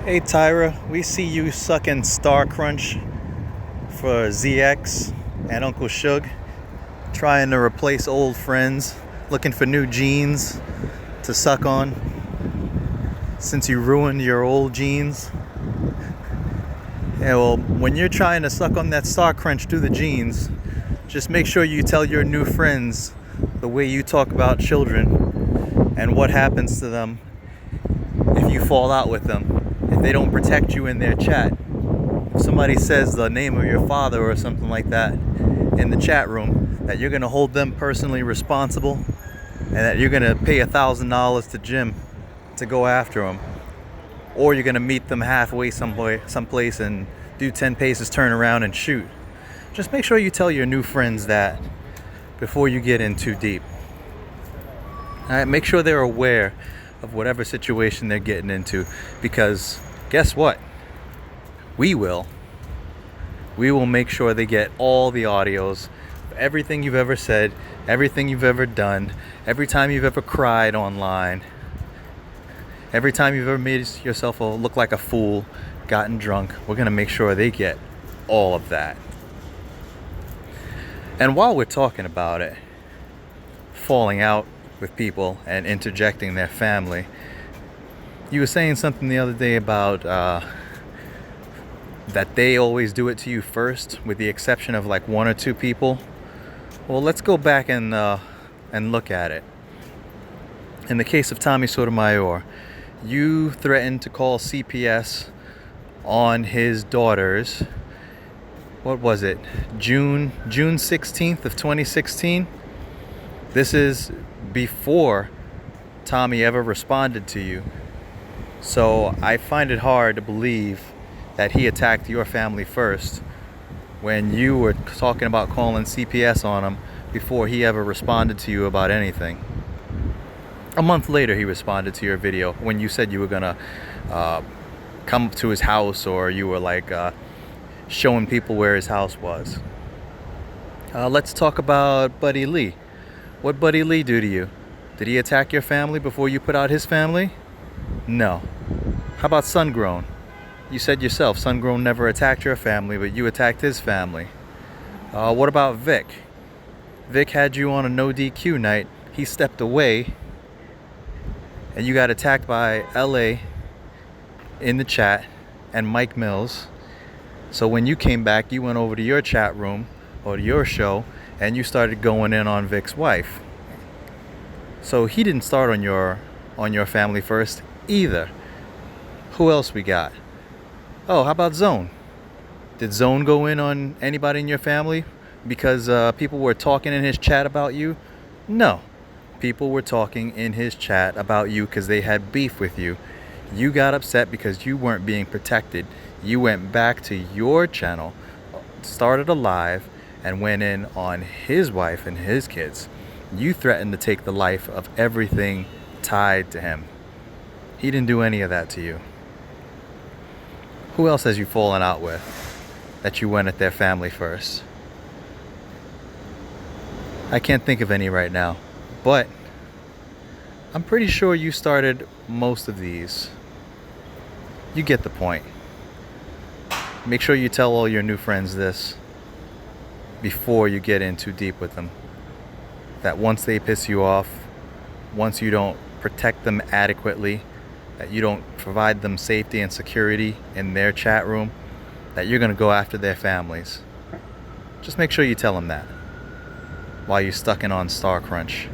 Hey Tyra, we see you sucking Star Crunch for ZX and Uncle Sug, trying to replace old friends, looking for new jeans to suck on since you ruined your old jeans. Yeah, well, when you're trying to suck on that Star Crunch through the jeans, just make sure you tell your new friends the way you talk about children and what happens to them if you fall out with them. If they don't protect you in their chat, if somebody says the name of your father or something like that in the chat room, that you're going to hold them personally responsible and that you're going to pay $1,000 to Jim to go after them, or you're going to meet them halfway someplace and do 10 paces, turn around and shoot. Just make sure you tell your new friends that before you get in too deep. All right, make sure they're aware of whatever situation they're getting into, because guess what? We will make sure they get all the audios of everything you've ever said, everything you've ever done, every time you've ever cried online, every time you've ever made yourself look like a fool, gotten drunk. We're going to make sure they get all of that. And while we're talking about it, falling out with people and interjecting their family, you were saying something the other day about that they always do it to you first, with the exception of like one or two people. Well, let's go back and look at it. In the case of Tommy Sotomayor, you threatened to call CPS on his daughters. What was it? June 16th of 2016. This is before Tommy ever responded to you. So I find it hard to believe that he attacked your family first when you were talking about calling CPS on him before he ever responded to you about anything. A month later he responded to your video when you said you were gonna come to his house, or you were like showing people where his house was. Let's talk about Buddy Lee. What Buddy Lee do to you? Did he attack your family before you put out his family? No. How about Sungrown? You said yourself Sungrown never attacked your family, but you attacked his family. What about Vic? Vic had you on a no DQ night. He stepped away and you got attacked by LA in the chat and Mike Mills. So when you came back, you went over to your chat room or to your show and you started going in on Vic's wife. So he didn't start on your family first either. Who else we got? Oh, how about Zone? Did Zone go in on anybody in your family because people were talking in his chat about you? No. People were talking in his chat about you because they had beef with you. You got upset because you weren't being protected. You went back to your channel, started a live, and went in on his wife and his kids. You threatened to take the life of everything tied to him. He didn't do any of that to you. Who else has you fallen out with that you went at their family first? I can't think of any right now, but I'm pretty sure you started most of these. You get the point. Make sure you tell all your new friends this before you get in too deep with them. That once they piss you off, once you don't protect them adequately, that you don't provide them safety and security in their chat room, that you're going to go after their families. Just make sure you tell them that while you're stuck in on Star Crunch.